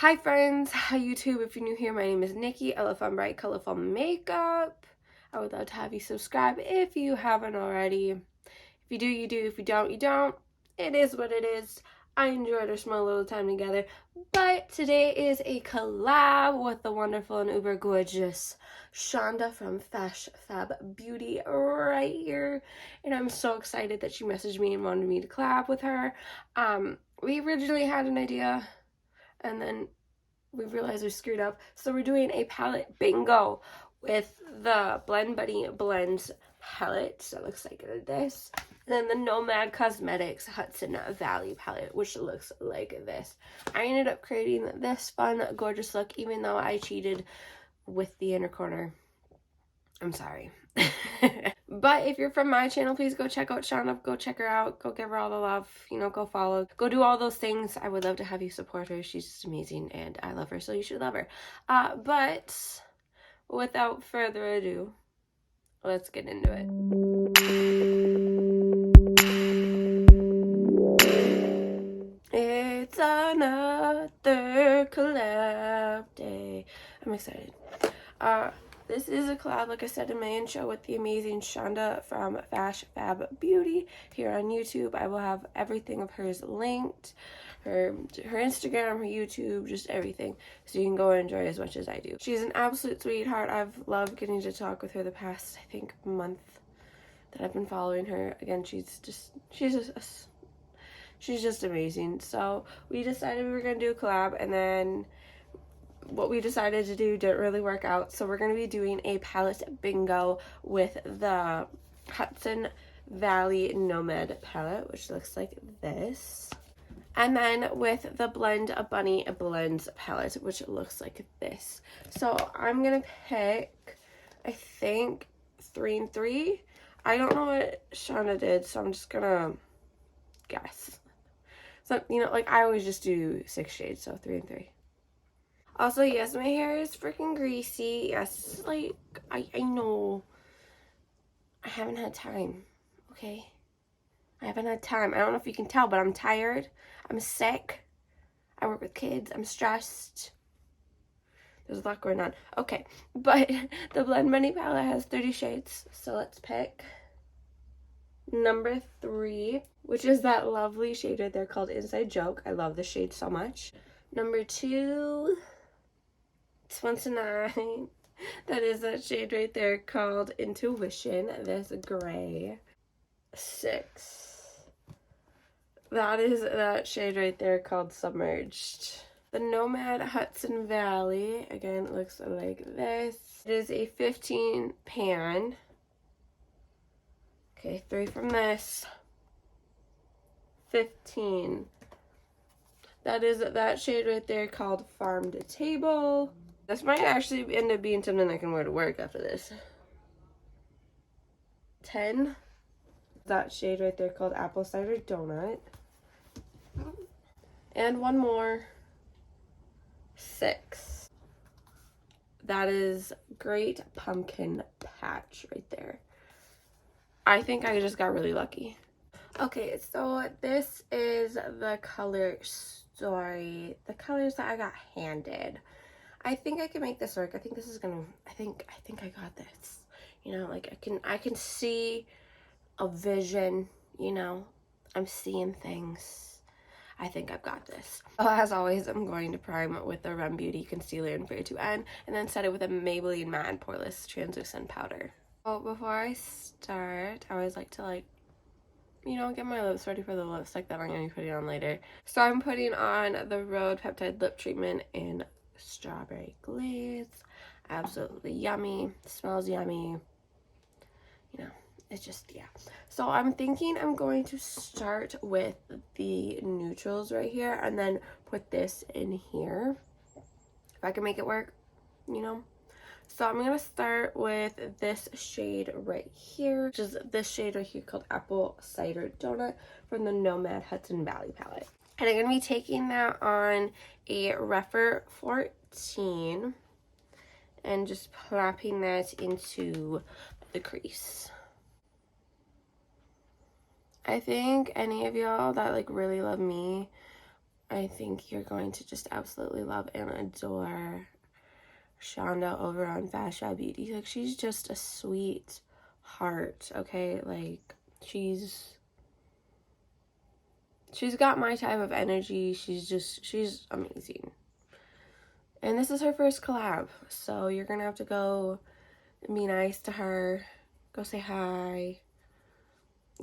Hi friends, hi YouTube. If you're new here, my name is Nikki. I love fun, bright, colorful makeup. I would love to have you subscribe if you haven't already. If you do, you do. If you don't, you don't. It is what it is. I enjoyed our small little time together. But today is a collab with the wonderful and uber gorgeous Shonda from Fash Fab Beauty right here. And I'm so excited that she messaged me and wanted me to collab with her. We originally had an idea and then we realized we screwed up. So we're doing a palette bingo with the Blend Bunny Blends palette. So it looks like this. And then the Nomad Cosmetics Hudson Valley palette, which looks like this. I ended up creating this fun, gorgeous look, even though I cheated with the inner corner. I'm sorry. But if you're from my channel, please go check out Shauna. Go check her out. Go give her all the love. You know, go follow. Go do all those things. I would love to have you support her. She's just amazing and I love her, so you should love her. But without further ado, let's get into it. It's another collab day. I'm excited. This is a collab, like I said in my intro, with the amazing Shonda from Fash Fab Beauty here on YouTube. I will have everything of hers linked, her Instagram, her YouTube, just everything, so you can go and enjoy as much as I do. She's an absolute sweetheart. I've loved getting to talk with her the past, I think, month that I've been following her. Again, she's just amazing. So we decided we were gonna do a collab, and then what we decided to do didn't really work out, so we're going to be doing a palette bingo with the Hudson Valley Nomad palette, which looks like this, and then with the Blend Bunny Blends palette, which looks like this. So I'm going to pick, I think, 3 and 3. I don't know what Shauna did, so I'm just going to guess. So, you know, like I always just do 6 shades, so 3 and 3. Also, yes, my hair is freaking greasy. Yes, like, I know. I haven't had time, okay? I haven't had time. I don't know if you can tell, but I'm tired. I'm sick. I work with kids. I'm stressed. There's a lot going on. Okay, but the Blend Bunny palette has 30 shades. So let's pick number 3, which is that lovely shade right there called Inside Joke. I love this shade so much. Number 2... 29. That is that shade right there called Intuition. This gray. 6. That is that shade right there called Submerged. The Nomad Hudson Valley. Again, it looks like this. It is a 15 pan. Okay, 3 from this. 15. That is that shade right there called Farm to Table. This might actually end up being something I can wear to work after this. 10. That shade right there called Apple Cider Donut. And one more. 6. That is Great Pumpkin Patch right there. I think I just got really lucky. Okay, so this is the color story. The colors that I got handed. I think I can make this work. I think this is gonna, I think I got this. You know, like I can see a vision, you know. I'm seeing things. I think I've got this. So as always, I'm going to prime with the Rem Beauty Concealer in Fair to End, and then set it with a Maybelline Matte Poreless Translucent Powder. So before I start, I always like to you know, get my lips ready for the lipstick that I'm going to be putting on later. So I'm putting on the Rhode Peptide Lip Treatment in Strawberry Glaze. Absolutely yummy. Smells yummy. You know, it's just, yeah. So I'm thinking I'm going to start with the neutrals right here and then put this in here. If I can make it work, you know. So I'm going to start with this shade right here, which is this shade right here called Apple Cider Donut from the Nomad Hudson Valley palette. And I'm going to be taking that on a Rephr 14 and just plopping that into the crease. I think any of y'all that like really love me I think you're going to just absolutely love and adore Shonda over on Fast Shy Beauty. Like, she's just a sweet heart, okay? Like, she's got my type of energy. She's amazing. And this is her first collab, so you're gonna have to go and be nice to her, go say hi,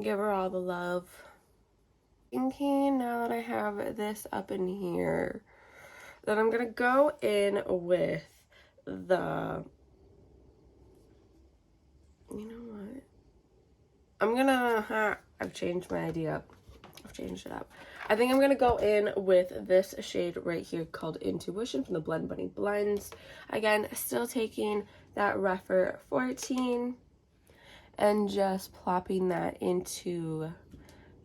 give her all the love. Thinking now that I have this up in here, that I'm gonna go in with the, you know what? I've changed my idea up. I've changed it up. I think I'm gonna go in with this shade right here called Intuition from the Blend Bunny Blends. Again, still taking that Rephr 14 and just plopping that into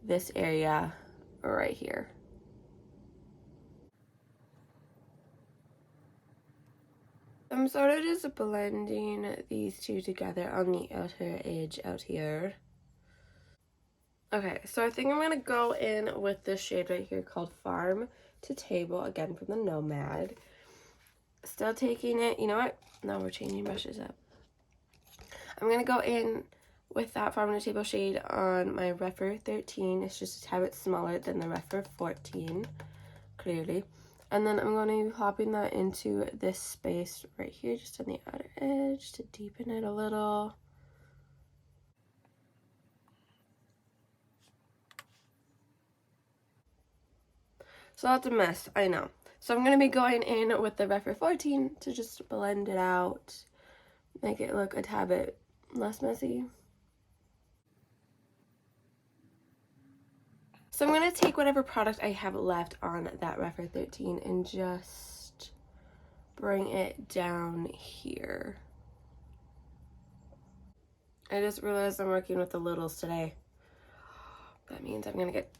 this area right here. I'm sort of just blending these two together on the outer edge out here. Okay, so I think I'm gonna go in with this shade right here called Farm to Table, again from the Nomad. Still taking it, you know what? Now we're changing brushes up. I'm gonna go in with that Farm to Table shade on my Rephr 13. It's just a tad bit smaller than the Rephr 14, clearly. And then I'm going to be popping that into this space right here, just on the outer edge to deepen it a little. So that's a mess, I know. So I'm going to be going in with the Rephr 14 to just blend it out, make it look a tad bit less messy. So I'm going to take whatever product I have left on that Rephr 13 and just bring it down here. I just realized I'm working with the littles today. That means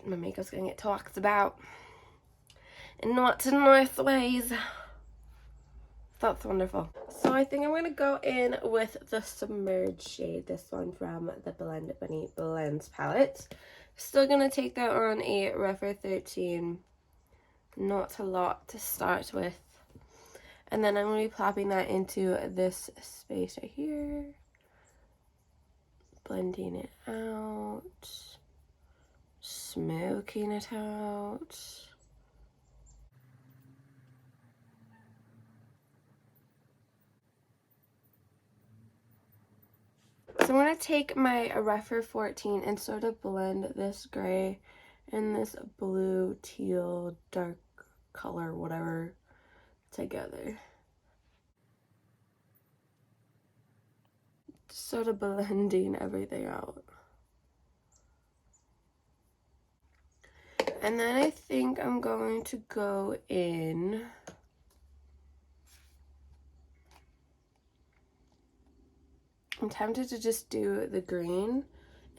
my makeup's gonna get talked about in not to nice ways. That's wonderful. So I think I'm gonna go in with the Submerged shade, this one from the Blend Bunny Blends palette. Still gonna take that on a Rephr 13. Not a lot to start with. And then I'm gonna be plopping that into this space right here. Blending it out. Smoking it out. So I'm going to take my Rephr 14 and sort of blend this gray and this blue, teal, dark color, whatever, together. Just sort of blending everything out. And then I think I'm going to go in I'm tempted to just do the green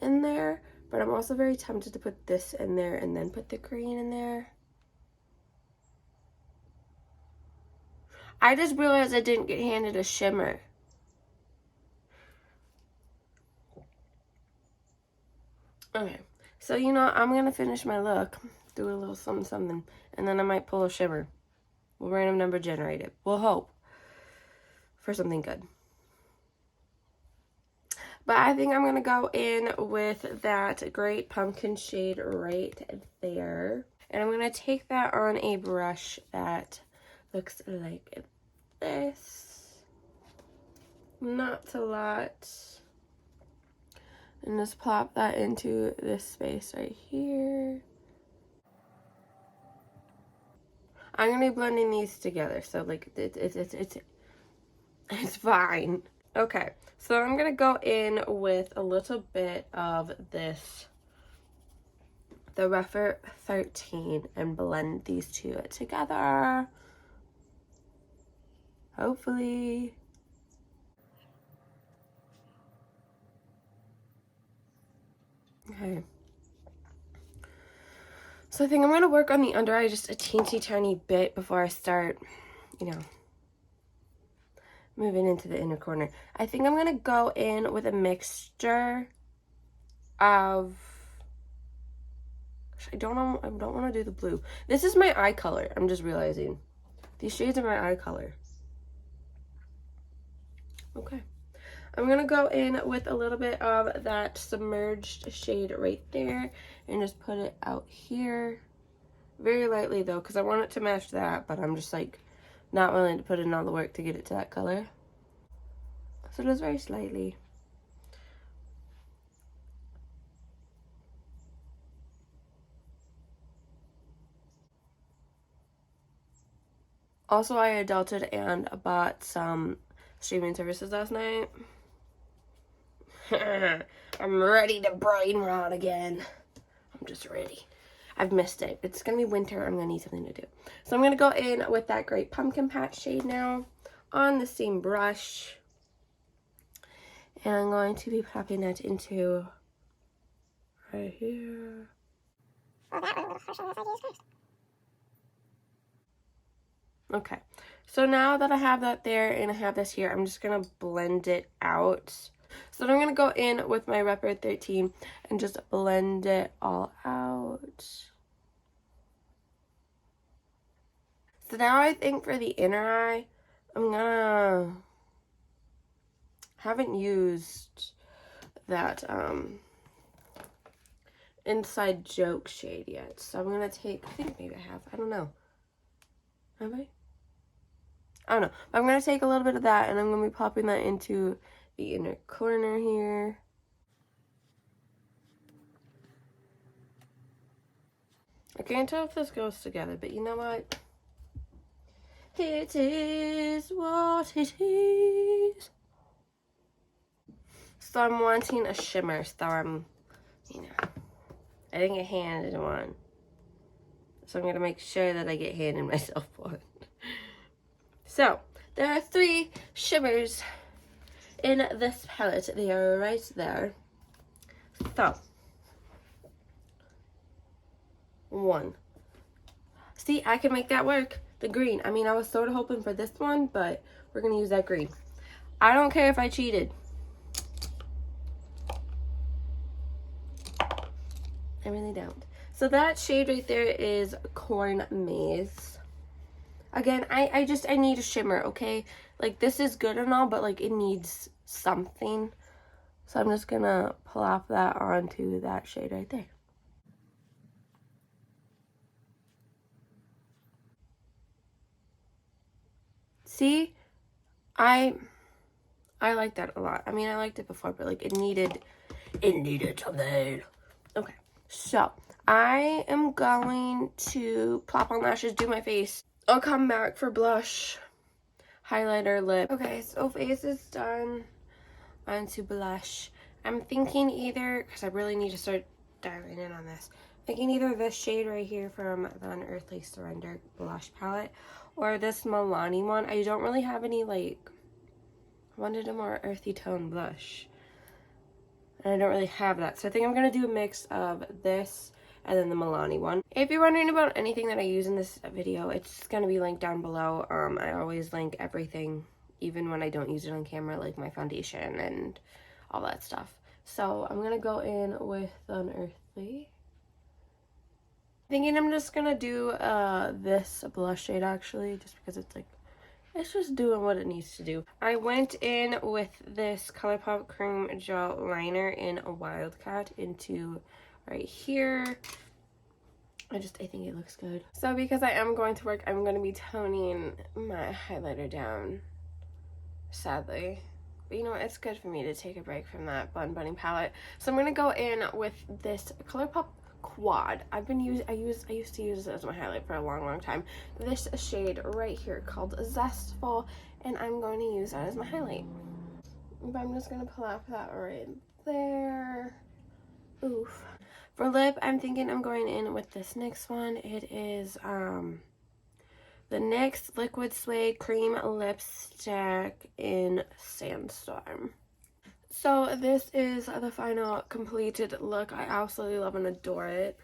in there, but I'm also very tempted to put this in there and then put the green in there. I just realized I didn't get handed a shimmer. Okay, so you know, I'm gonna finish my look, do a little something something, and then I might pull a shimmer. We'll random number generate it. We'll hope for something good. But I think I'm gonna go in with that Great Pumpkin shade right there. And I'm gonna take that on a brush that looks like this. Not a lot. And just plop that into this space right here. I'm gonna be blending these together, so like it's fine. Okay, so I'm gonna go in with a little bit of this, the Rephr 13, and blend these two together. Hopefully. Okay. So I think I'm gonna work on the under eye just a teensy tiny bit before I start, you know, moving into the inner corner. I think I'm gonna go in with a mixture of I don't want to do the blue. This is my eye color. I'm just realizing. These shades are my eye color. Okay. I'm going to go in with a little bit of that submerged shade right there and just put it out here. Very lightly though, because I want it to match that, but I'm just like not willing to put in all the work to get it to that color. So just very slightly. Also, I adulted and bought some streaming services last night. I'm ready to brain rot again. I'm just ready. I've missed it. It's gonna be winter. I'm gonna need something to do. So I'm gonna go in with that great pumpkin patch shade now on the same brush. And I'm going to be popping that into right here. Oh, that one was harsh on this Okay, so now that I have that there and I have this here, I'm just gonna blend it out. So then I'm gonna go in with my Repper 13 and just blend it all out. So now I think for the inner eye, haven't used that Inside Joke shade yet. So I'm gonna take, I think maybe I have, I don't know. Have I? I don't know. I'm going to take a little bit of that and I'm going to be popping that into the inner corner here. I can't tell if this goes together, but you know what? It is what it is. So I'm wanting a shimmer, so I'm, you know, I didn't get handed one. So I'm going to make sure that I get handed myself one. So, there are 3 shimmers in this palette. They are right there. So, 1. See, I can make that work. The green. I mean, I was sort of hoping for this one, but we're going to use that green. I don't care if I cheated. I really don't. So that shade right there is Corn Maze. Again, I need a shimmer, okay? Like, this is good and all, but, like, it needs something. So I'm just gonna plop that onto that shade right there. See? I like that a lot. I mean, I liked it before, but, like, it needed something. Okay, so I am going to plop on lashes, do my face. I'll come back for blush, highlighter, lip. Okay, so face is done. Onto blush. I'm thinking either, because I really need to start dialing in on this, thinking either this shade right here from the Unearthly Surrender blush palette or this Milani one. I don't really have any, like, I wanted a more earthy tone blush. And I don't really have that. So I think I'm going to do a mix of this and then the Milani one. If you're wondering about anything that I use in this video, it's going to be linked down below. I always link everything, even when I don't use it on camera, like my foundation and all that stuff. So I'm going to go in with the Unearthly. Thinking I'm just going to do this blush shade actually, just because it's like, it's just doing what it needs to do. I went in with this ColourPop Cream Gel Liner in a Wildcat into right here. I think it looks good. So because I am going to work, I'm going to be toning my highlighter down, sadly. But you know what, it's good for me to take a break from that Bun Bunny palette. So I'm going to go in with this ColourPop Quad. I used to use this as my highlight for a long time. This shade right here called Zestful, and I'm going to use that as my highlight. But I'm just going to pull out that right there. Oof. For lip, I'm thinking I'm going in with this next one. It is the NYX Liquid Suede Cream Lipstick in Sandstorm. So this is the final completed look. I absolutely love and adore it.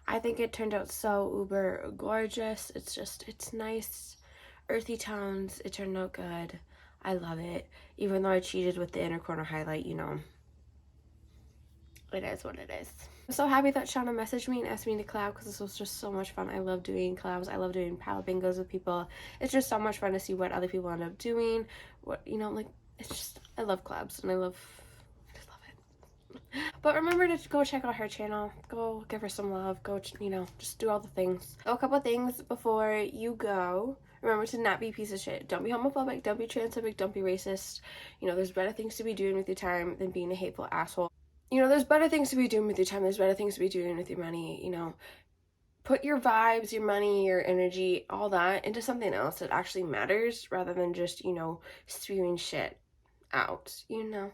I think it turned out so uber gorgeous. It's nice, earthy tones. It turned out good. I love it. Even though I cheated with the inner corner highlight, you know, it is what it is. I'm so happy that Shauna messaged me and asked me to collab because this was just so much fun. I love doing collabs. I love doing paddle bingos with people. It's just so much fun to see what other people end up doing. What, you know, like, it's just, I love collabs and I love it. But remember to go check out her channel. Go give her some love. Go, you know, just do all the things. Oh, a couple things before you go. Remember to not be a piece of shit. Don't be homophobic. Don't be transphobic. Don't be racist. You know, there's better things to be doing with your time than being a hateful asshole. You know, there's better things to be doing with your time. There's better things to be doing with your money. You know, put your vibes, your money, your energy, all that into something else that actually matters rather than just, you know, spewing shit out, you know.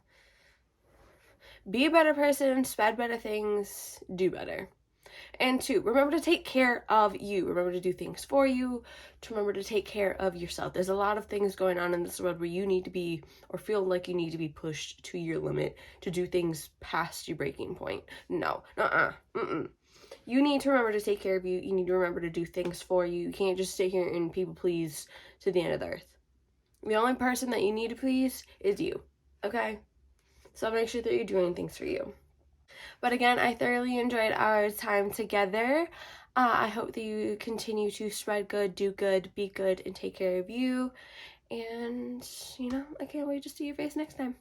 Be a better person, spread better things, do better. And two, remember to take care of you. Remember to do things for you, to remember to take care of yourself. There's a lot of things going on in this world where you need to be, or feel like you need to be pushed to your limit to do things past your breaking point. No, You need to remember to take care of you. You need to remember to do things for you. You can't just sit here and people please to the end of the earth. The only person that you need to please is you, okay? So make sure that you're doing things for you. But again, I thoroughly enjoyed our time together. I hope that you continue to spread good, do good, be good, and take care of you. And, you know, I can't wait to see your face next time.